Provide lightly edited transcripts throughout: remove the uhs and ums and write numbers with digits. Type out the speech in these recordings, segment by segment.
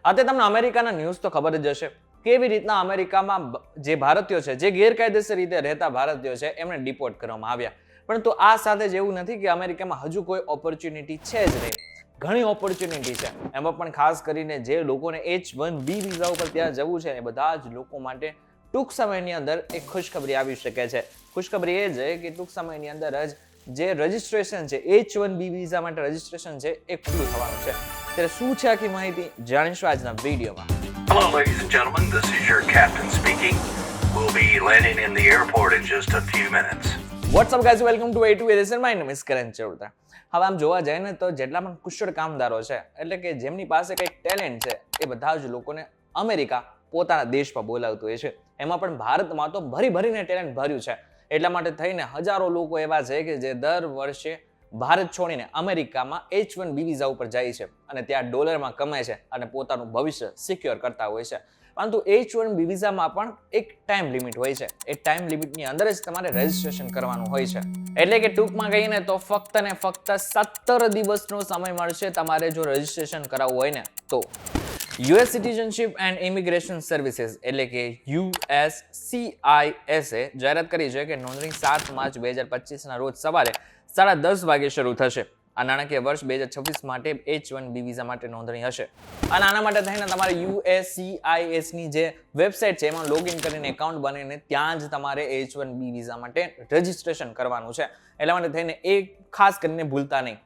અત્યારે તમને અમેરિકાના ન્યૂઝ તો ખબર જ હશે કેવી રીતના અમેરિકામાં જે ભારતીયો છે, જે ગેરકાયદેસર રીતે રહેતા ભારતીયો છે, એમને ડિપોર્ટ કરવામાં આવ્યા. પરંતુ આ સાથે જ એવું નથી કે અમેરિકામાં હજુ કોઈ ઓપોર્ચ્યુનિટી છે જ નહીં. ઘણી ઓપોર્ચ્યુનિટી છે. એમાં પણ ખાસ કરીને જે લોકોને H1B વિઝા ઉપર ત્યાં જવું છે, એ બધા જ લોકો માટે ટૂંક સમયની અંદર એક ખુશખબરી આવી શકે છે. ખુશખબરી એ છે કે ટૂંક સમયની અંદર જ જે રજિસ્ટ્રેશન છે, H1B વિઝા માટે રજિસ્ટ્રેશન છે, એ ખુલ્લું થવાનું છે. ત્યારે શું છે આખી માહિતી જાણીશું આજના વિડીયોમાં. Hello, ladies and gentlemen. This is your captain speaking. We'll be landing in the airport in just a few minutes. What's up, guys? Welcome to A2A. This is my name is Karan Chowdhury. હવે આમ જોવા જાય ને તો જેટલા પણ કુશળ કામદારો છે, એટલે કે જેમની પાસે કંઈક ટેલેન્ટ છે, એ બધા જ લોકોને અમેરિકા પોતાના દેશમાં બોલાવતું હોય છે. એમાં પણ ભારતમાં તો ભરીને ટેલેન્ટ ભર્યું છે. એટલા માટે થઈને હજારો લોકો એવા છે કે જે દર વર્ષે ભારત છોડીને અમેરિકામાં H1B વિઝા ઉપર જાય છે અને ત્યાં ડોલરમાં કમાય છે અને પોતાનું ભવિષ્ય સિક્યોર કરતા હોય છે. પરંતુ H1B વિઝામાં પણ એક ટાઈમ લિમિટ હોય છે. એ ટાઈમ લિમિટની અંદર જ તમારે રજિસ્ટ્રેશન કરવાનું હોય છે. એટલે કે ટૂંકમાં કહીને તો ફક્ત ને ફક્ત 17 દિવસનો સમય મળશે તમારે જો રજિસ્ટ્રેશન કરાવવું હોય ને તો. US citizenship and immigration services એટલે કે USCIS એ જાહેરાત કરી છે કે નોંધણી 7 માર્ચ 2025 ના રોજ સવારે 10:30 વાગે શરૂ થશે. આ નાણાકીય વર્ષ 2026 માટે H1B વિઝા માટે નોંધણી હશે. અને આના માટે થઈને તમારે USCIS ની જે વેબસાઇટ છે એમાં લોગિન કરીને એકાઉન્ટ બનાવીને ત્યાં જ તમારે H1B વિઝા માટે રજિસ્ટ્રેશન કરવાનું છે. એટલા માટે થઈને એ ખાસ કરીને ભૂલતા નહીં.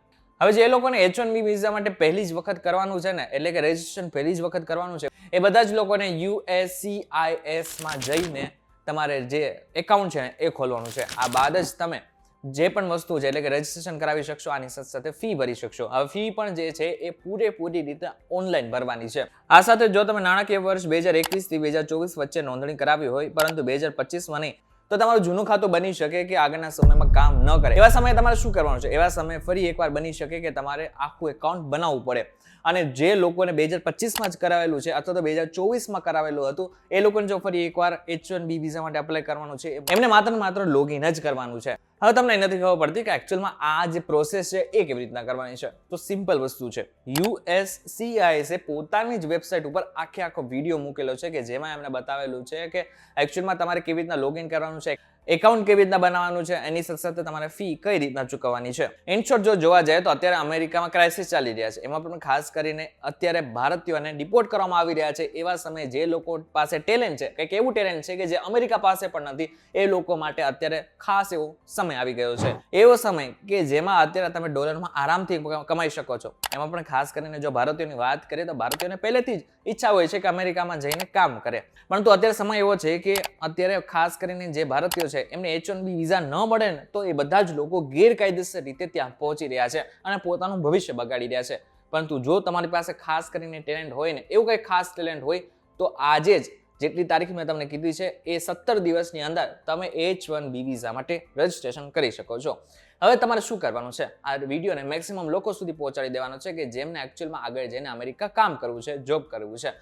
હવે જે લોકોને H1B વિઝા માટે પહેલી જ વખત કરવાનું છે ને, એટલે કે રજિસ્ટ્રેશન પહેલી જ વખત કરવાનું છે, એ બધા જ લોકોને USCIS માં જઈને તમારે જે એકાઉન્ટ છે ને એ ખોલવાનું છે. આ બાદ જ તમે જે પણ વસ્તુ છે એટલે કે રજિસ્ટ્રેશન કરાવી શકશો. આની સાથે ફી ભરી શકશો. હવે ફી પણ જે છે એ પૂરેપૂરી રીતે ઓનલાઈન ભરવાની છે. આ સાથે જો તમે નાણાકીય વર્ષ 2021 થી 2024 વચ્ચે નોંધણી કરાવી હોય પરંતુ 2025માં નહીં, તો તમારું જૂનું ખાતું બની શકે કે આગળના સમયમાં કામ ન કરે. એવા સમયે તમારે શું કરવાનું છે? એવા સમયે ફરી એકવાર બની શકે કે તમારે આખું એકાઉન્ટ બનાવવું પડે. અને જે લોકોને 2025માં જ કરાવેલું છે અથવા તો 2024માં કરાવેલું હતું, એ લોકોને જો ફરી એકવાર H1B વિઝા માટે એપ્લાય કરવાનું છે, એમને માત્ર લોગિન જ કરવાનું છે. હવે તમને નથી ખબર પડતી કે એકચ્યુઅલમાં આ જે પ્રોસેસ છે એ કેવી રીતના કરવાની છે. તો સિમ્પલ વસ્તુ છે. USCIS એ પોતાની જ વેબસાઇટ ઉપર આખો વિડીયો મૂકેલો છે કે જેમાં એમને બતાવેલું છે કે એકચ્યુઅલમાં તમારે કેવી રીતના લોગિન કરવાનું છે, એકાઉન્ટ કેવી રીતના બનાવવાનું છે, એની સાથે તમારે ફી કઈ રીતના ચૂકવવાની છે. ઇન શોર્ટ જો જોવા જાય તો અત્યારે અમેરિકામાં ક્રાઇસિસ ચાલી રહ્યા છે. એમાં પણ ખાસ કરીને અત્યારે ભારતીયોને ડિપોર્ટ કરવામાં આવી રહ્યા છે. એવા સમયે જે લોકો પાસે ટેલેન્ટ છે, કંઈક એવું ટેલેન્ટ છે કે જે અમેરિકા પાસે પણ નથી, એ લોકો માટે અત્યારે ખાસ એવો સમય આવી ગયો છે. એવો સમય કે જેમાં અત્યારે તમે ડોલરમાં આરામથી કમાઈ શકો છો. એમાં પણ ખાસ કરીને જો ભારતીયોની વાત કરીએ તો ભારતીયોને પહેલેથી જ ઈચ્છા હોય છે કે અમેરિકામાં જઈને કામ કરે. પરંતુ અત્યારે સમય એવો છે કે અત્યારે ખાસ કરીને જે ભારતીયો છે એમને H1B વિઝા ન મળે ને તો એ બધા જ લોકો ગેરકાયદેસર રીતે ત્યાં પહોંચી રહ્યા છે અને પોતાનું ભવિષ્ય બગાડી રહ્યા છે. પરંતુ જો તમારી પાસે ખાસ કરીને ટેલેન્ટ હોય ને, એવું કંઈ ખાસ ટેલેન્ટ હોય, તો આજે જ જેટલી તારીખ મેં તમને કીધી છે એ 17 દિવસની અંદર તમે H1B વિઝા માટે રજિસ્ટ્રેશન કરી શકો છો. હવે તમારે શું કરવાનું છે? આ વિડીયોને મેક્સિમમ લોકો સુધી પહોંચાડી દેવાનો છે કે જેમને એકચ્યુઅલમાં આગળ જઈને અમેરિકા કામ કરવું છે, જોબ કરવું છે.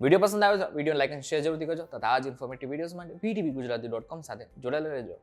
વિડીયો પસંદ આવ્યો તો વિડીયો લાઈક અને શેર જરૂરથી કરજો તથા આ જ ઇન્ફોર્મેટિવ વિડીયોઝ માટે VTVGujarati.com સાથે જોડાયેલા રહેજો.